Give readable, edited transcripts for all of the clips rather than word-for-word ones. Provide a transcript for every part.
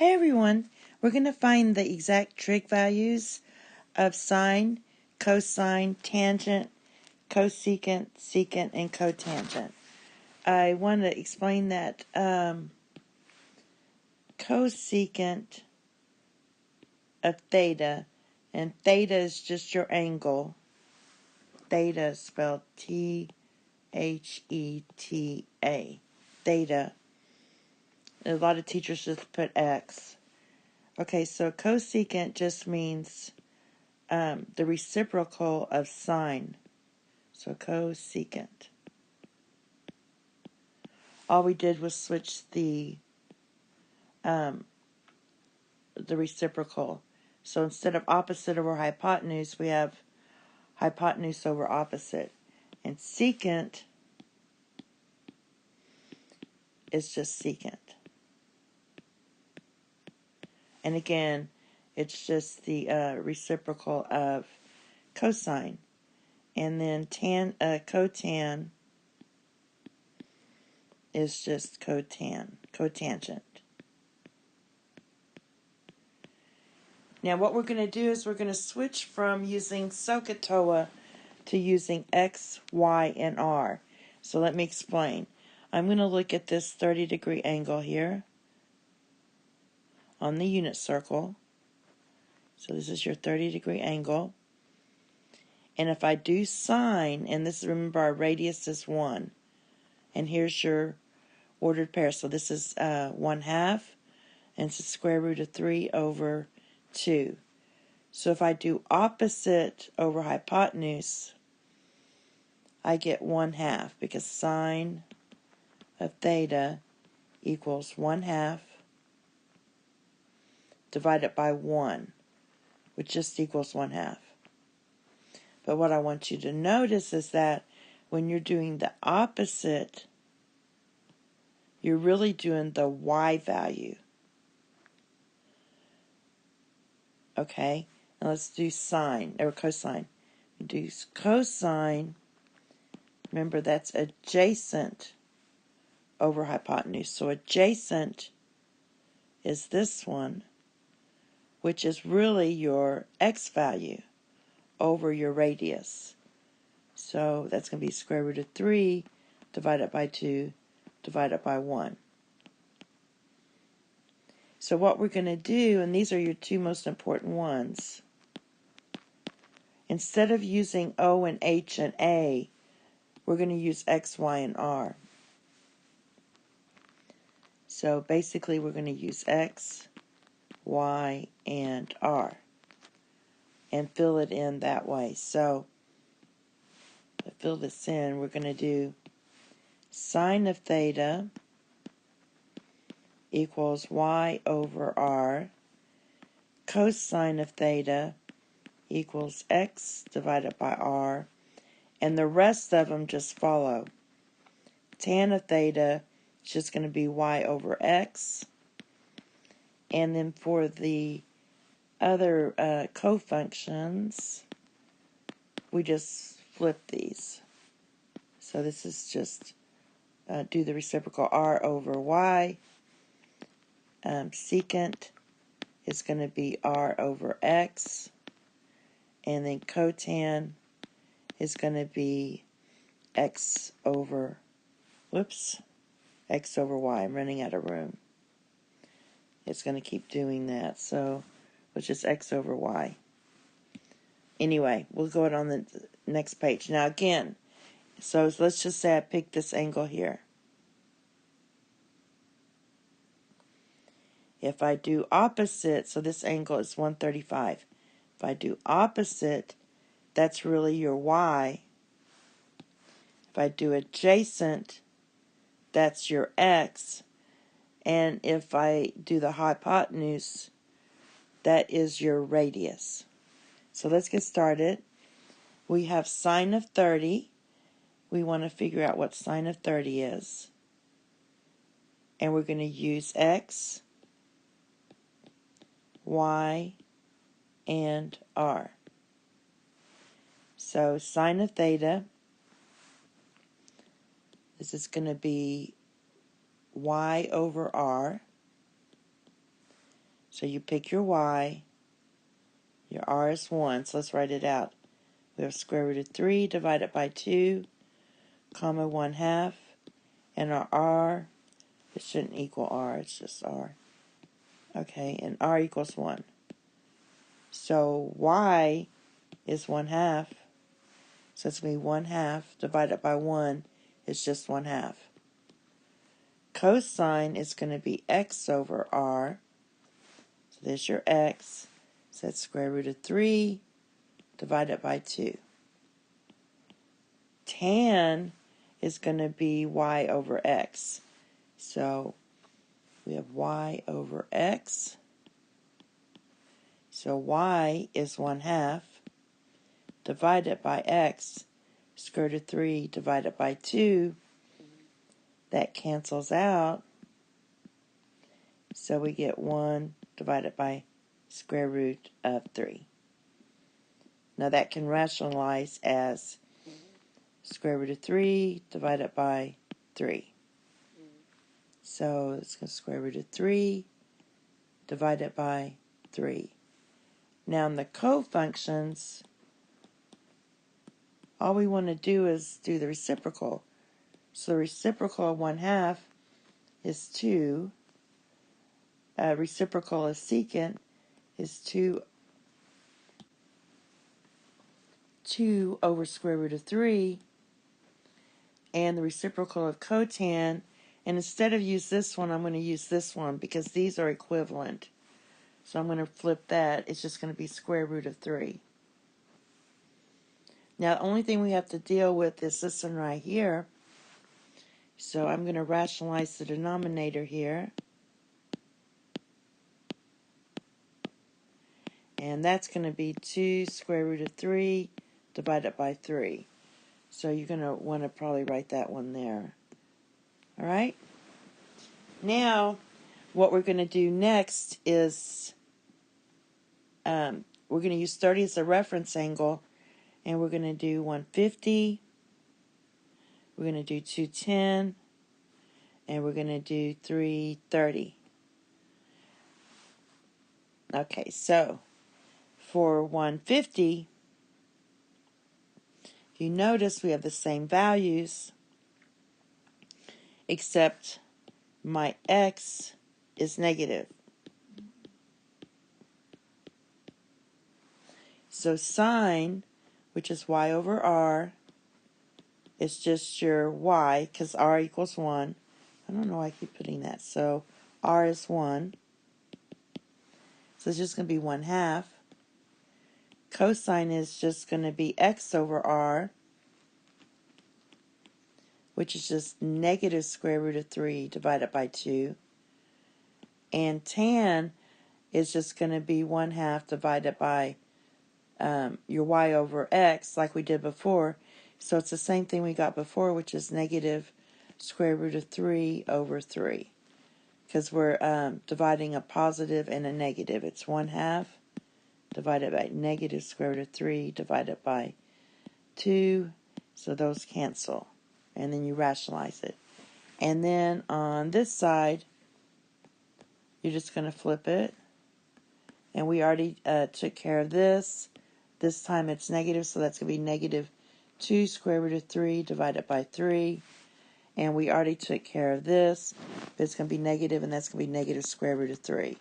Hey everyone, we're going to find the exact trig values of sine, cosine, tangent, cosecant, secant, and cotangent. I want to explain that cosecant of theta, and theta is just your angle. Theta is spelled T-H-E-T-A. Theta. A lot of teachers just put X. Okay, so cosecant just means the reciprocal of sine. So cosecant. All we did was switch the reciprocal. So instead of opposite over hypotenuse, we have hypotenuse over opposite. And secant is just secant. And again, it's just the reciprocal of cosine. And then cotan is just cotangent. Now what we're going to do is we're going to switch from using SOHCAHTOA to using X, Y, and R. So let me explain. I'm going to look at this 30-degree angle here on the unit circle. So this is your 30-degree angle. And if I do sine, and this, remember our radius is 1. And here's your ordered pair. So this is 1/2, and it's the square root of 3 over 2. So if I do opposite over hypotenuse, I get 1/2, because sine of theta equals 1/2 divided by 1, which just equals 1/2. But what I want you to notice is that when you're doing the opposite, you're really doing the y value. Okay, now let's do sine, or cosine. We do cosine, remember that's adjacent over hypotenuse. So adjacent is this one, which is really your x value over your radius. So that's going to be square root of 3 divided by 2 divided by 1. So what we're going to do, and these are your two most important ones, instead of using O and H and A, we're going to use X, Y, and R. So basically we're going to use X, Y, and R and fill it in that way. So to fill this in, we're going to do sine of theta equals y over r. Cosine of theta equals x divided by r. And the rest of them just follow. Tan of theta is just going to be y over x. And then for the other cofunctions, we just flip these. So this is just do the reciprocal r over y. Secant is going to be r over x. And then cotan is going to be x over y. I'm running out of room. It's going to keep doing that. So it's just x over y. Anyway, we'll go on the next page. Now again, so let's just say I picked this angle here. If I do opposite, so this angle is 135. If I do opposite, that's really your y. If I do adjacent, that's your x. And if I do the hypotenuse, that is your radius. So let's get started. We have sine of 30. We want to figure out what sine of 30 is. And we're going to use x, y, and r. So sine of theta, this is going to be y over r. So you pick your y. Your r is 1, so let's write it out. We have square root of 3 divided by 2, comma 1/2. And our r, it shouldn't equal r, it's just r. Okay, and r equals 1. So y is 1/2. So it's going to be 1/2 divided by 1 is just 1/2. Cosine is going to be x over r. So there's your x. So that's square root of 3 divided by 2. Tan is going to be y over x. So we have y over x. So y is 1/2 divided by x, square root of 3 divided by 2. That cancels out. So we get 1 divided by square root of 3. Now that can rationalize as square root of 3 divided by 3. So it's going to square root of 3 divided by 3. Now in the cofunctions, all we want to do is do the reciprocal. So the reciprocal of 1/2 is 2. Reciprocal of secant is 2 over square root of 3. And the reciprocal of cotan, and instead of use this one, I'm going to use this one because these are equivalent. So I'm going to flip that. It's just going to be square root of 3. Now, the only thing we have to deal with is this one right here. So I'm going to rationalize the denominator here. And that's going to be 2 square root of 3 divided by 3. So you're going to want to probably write that one there. All right? Now, what we're going to do next is we're going to use 30 as a reference angle, and we're going to do 150, we're going to do 210, and we're going to do 330. Okay, so for 150, you notice we have the same values, except my x is negative. So sine, which is y over r, is just your y, because r equals 1. I don't know why I keep putting that. So r is 1. So it's just going to be 1/2. Cosine is just going to be x over r, which is just negative square root of 3 divided by 2. And tan is just going to be 1/2 divided by your y over x, like we did before. So it's the same thing we got before, which is negative square root of 3 over 3. Because we're dividing a positive and a negative. It's 1/2 divided by negative square root of 3 divided by 2. So those cancel. And then you rationalize it. And then on this side, you're just going to flip it. And we already took care of this. This time it's negative, so that's going to be negative 2 square root of 3 divided by 3. And we already took care of this. But it's going to be negative, and that's going to be negative square root of 3.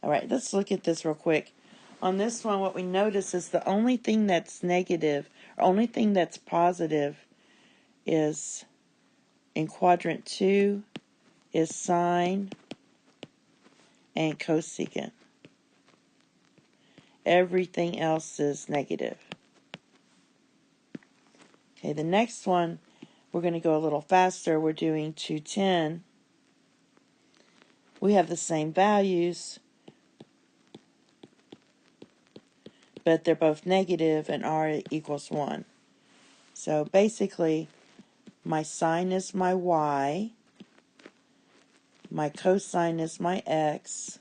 All right, let's look at this real quick. On this one, what we notice is the only thing that's negative, or only thing that's positive is in quadrant 2 is sine and cosecant. Everything else is negative. Okay, the next one, we're going to go a little faster. We're doing 210. We have the same values, but they're both negative, and r equals 1. So basically, my sine is my y, my cosine is my x,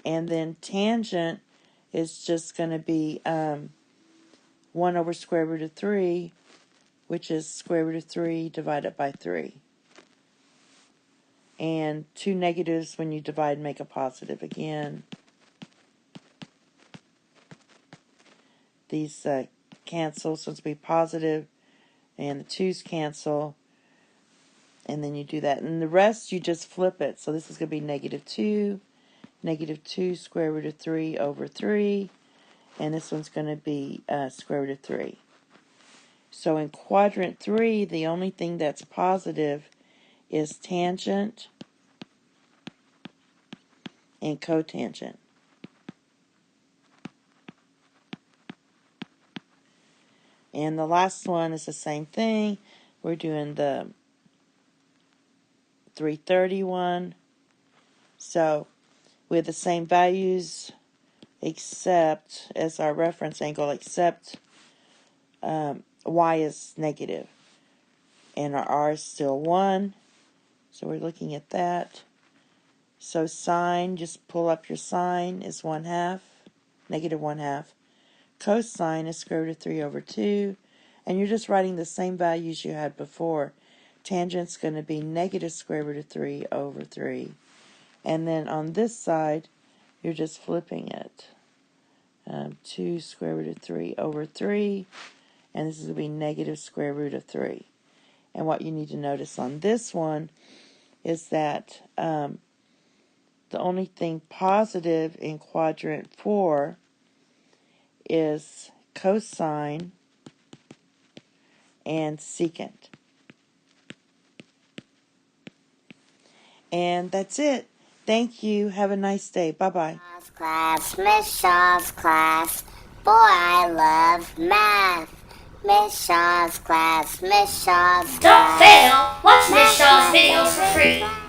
and then tangent is just going to be 1 over square root of 3, which is square root of 3 divided by 3. And two negatives when you divide make a positive again. These cancel, so it's going to be positive, and the 2's cancel. And then you do that. And the rest, you just flip it. So this is going to be negative 2 square root of 3 over 3. And this one's going to be square root of 3. So in quadrant 3, the only thing that's positive is tangent and cotangent. And the last one is the same thing. We're doing the 331. So we have the same values except as our reference angle, except y is negative. And our r is still 1. So we're looking at that. So sine, just pull up your sine, is 1/2, negative 1/2. Cosine is square root of 3 over 2. And you're just writing the same values you had before. Tangent's going to be negative square root of 3 over 3. And then on this side, you're just flipping it. 2 square root of 3 over 3. And this is going to be negative square root of 3. And what you need to notice on this one is that the only thing positive in quadrant 4 is cosine and secant. And that's it. Thank you. Have a nice day. Bye-bye. Class, Miss Shaw's class. Boy, I love math. Miss Shaw's class, Miss Shaw's class. Don't fail! Watch Miss Shaw's videos for free.